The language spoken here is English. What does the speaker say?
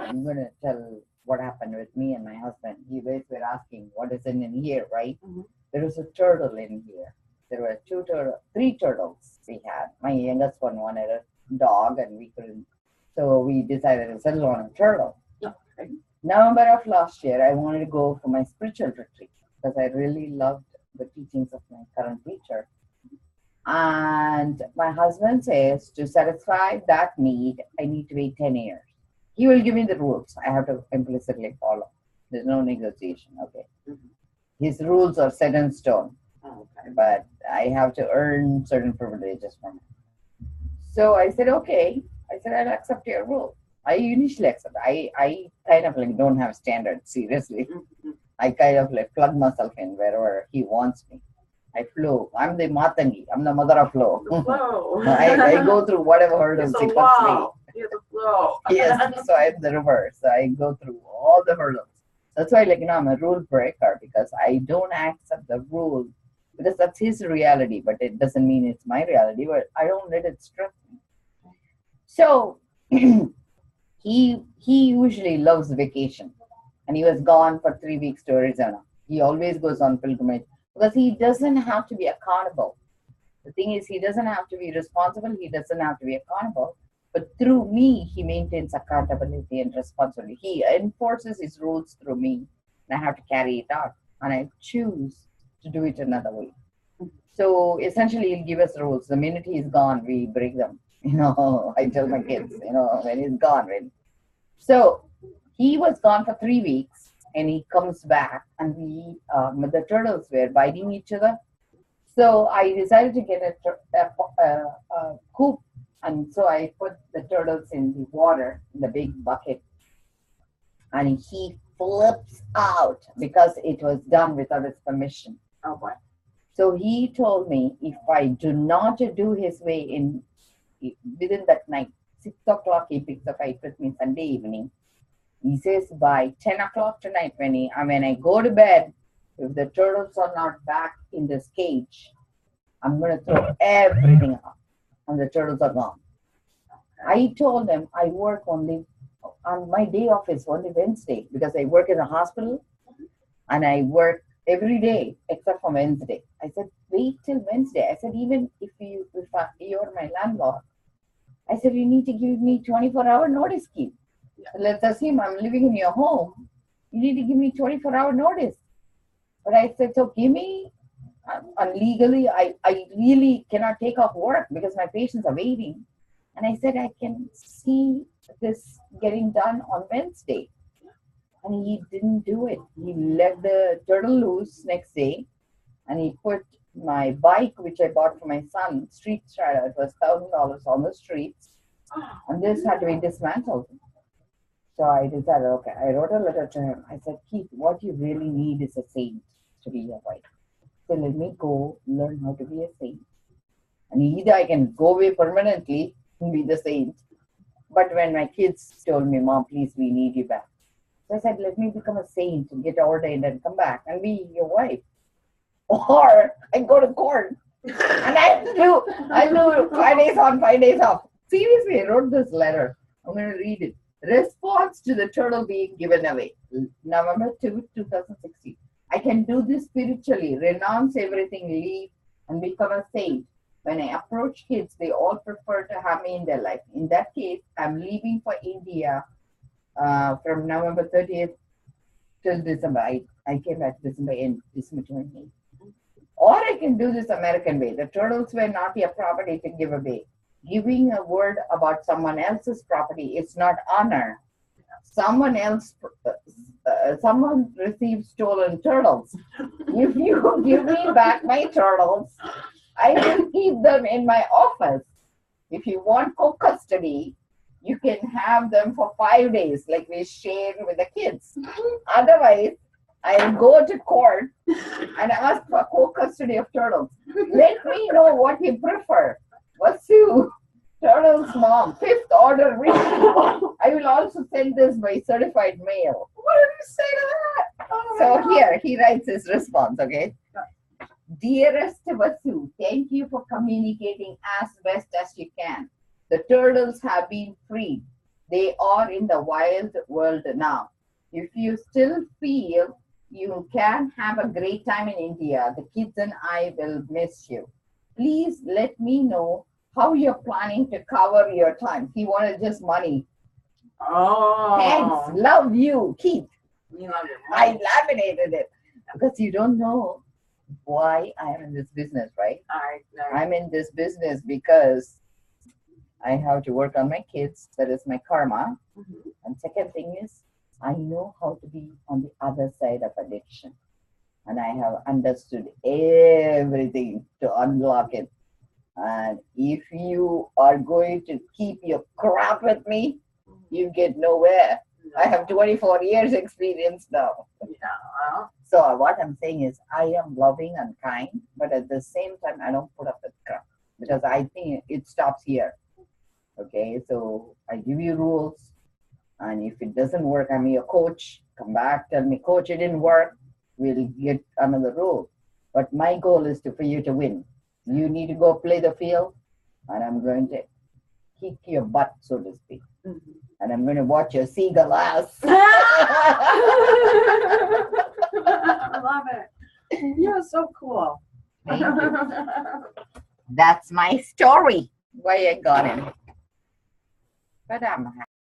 I'm going to tell what happened with me and my husband. You guys were asking what is in here, right? There was a turtle in here. There were three turtles we had. My youngest one wanted a dog, and we couldn't. So we decided to settle on a turtle. Okay. November of last year, I wanted to go for my spiritual retreat because I really loved the teachings of my current teacher. And my husband says to satisfy that need, I need to wait 10 years. He will give me the rules. I have to implicitly follow. There's no negotiation, okay? His rules are set in stone, but I have to earn certain privileges from him. So I said, okay. I said, I'll accept your rule. I initially accept. I kind of like don't have standards, seriously. I kind of like plug myself in wherever he wants me. I flow. I'm the Matangi. I'm the mother of flow. I go through whatever hurdles he puts me. You're the flow. Yes, so I'm the river. So I go through all the hurdles. That's why, like, I'm a rule breaker because I don't accept the rule because that's his reality, but it doesn't mean it's my reality. But I don't let it stress me. So he usually loves vacation, and he was gone for 3 weeks to Arizona. He always goes on pilgrimage because he doesn't have to be accountable. The thing is, he doesn't have to be responsible. He doesn't have to be accountable. But through me, he maintains accountability and responsibility. He enforces his rules through me, and I have to carry it out. And I choose to do it another way. So essentially, he'll give us rules. The minute he's gone, we break them. I tell my kids, when he's gone. So he was gone for 3 weeks, and he comes back, and the turtles were biting each other. So I decided to get a coop. And so I put the turtles in the water, in the big bucket. And he flips out because it was done without his permission. Oh, boy. So he told me if I do not do his way within that night, 6 o'clock, he picks a fight with me Sunday evening. He says by 10 o'clock tonight, when I go to bed, if the turtles are not back in this cage, I'm going to throw everything out. And the turtles are gone. I told them I work only on my day off is only Wednesday because I work in a hospital and I work every day except for Wednesday. I said, wait till Wednesday. I said, even if you're my landlord, I said, you need to give me 24-hour notice, Keith. So let's assume I'm living in your home. You need to give me 24-hour notice. But I said, so give me. And legally, I really cannot take off work because my patients are waiting. And I said, I can see this getting done on Wednesday. And he didn't do it. He let the turtle loose next day. And he put my bike, which I bought for my son, Street Strider. It was $1,000 on the streets. And this had to be dismantled. So I decided, okay, I wrote a letter to him. I said, Keith, what you really need is a saint to be your wife. So let me go learn how to be a saint. And either I can go away permanently and be the saint. But when my kids told me, Mom, please, we need you back. So I said, let me become a saint and get ordained and come back and be your wife. Or I go to court and I do 5 days on, 5 days off. Seriously, I wrote this letter. I'm going to read it. Response to the turtle being given away. November 2, 2016. I can do this spiritually, renounce everything, leave, and become a saint. When I approach kids, they all prefer to have me in their life. In that case, I'm leaving for India from November 30th till December. I came back December 28th. Or I can do this American way. The turtles were not your property to give away. Giving a word about someone else's property is not honor. Someone receives stolen turtles. If you give me back my turtles, I will keep them in my office. If you want co-custody, you can have them for 5 days, like we share with the kids. Otherwise, I'll go to court and ask for co-custody of turtles. Let me know what you prefer. Vasu, turtle's mom, 5th order reading. I will also send this by certified mail. What did you say to that? Oh, so here, he writes his response, okay? Dearest Vasu, thank you for communicating as best as you can. The turtles have been freed. They are in the wild world now. If you still feel you can have a great time in India, the kids and I will miss you. Please let me know how you're planning to cover your time. He wanted just money. Thanks. Oh. Love you, Keith. You love your I money. laminated it because you don't know why I am in this business, right? I'm in this business because I have to work on my kids. That is my karma. Mhm. And second thing is, I know how to be on the other side of addiction. And I have understood everything to unlock it. And if you are going to keep your crap with me, you get nowhere. I have 24 years experience now. Yeah. So what I'm saying is I am loving and kind, but at the same time, I don't put up with crap because I think it stops here. Okay, so I give you rules, and if it doesn't work, I'm your coach. Come back, tell me, coach, it didn't work. We'll get another rule. But my goal is for you to win. You need to go play the field, and I'm going to kick your butt, so to speak. Mhm. And I'm going to watch your seagull ass. I love it. You're so cool. Thank you. That's my story. Why I got him. But I'm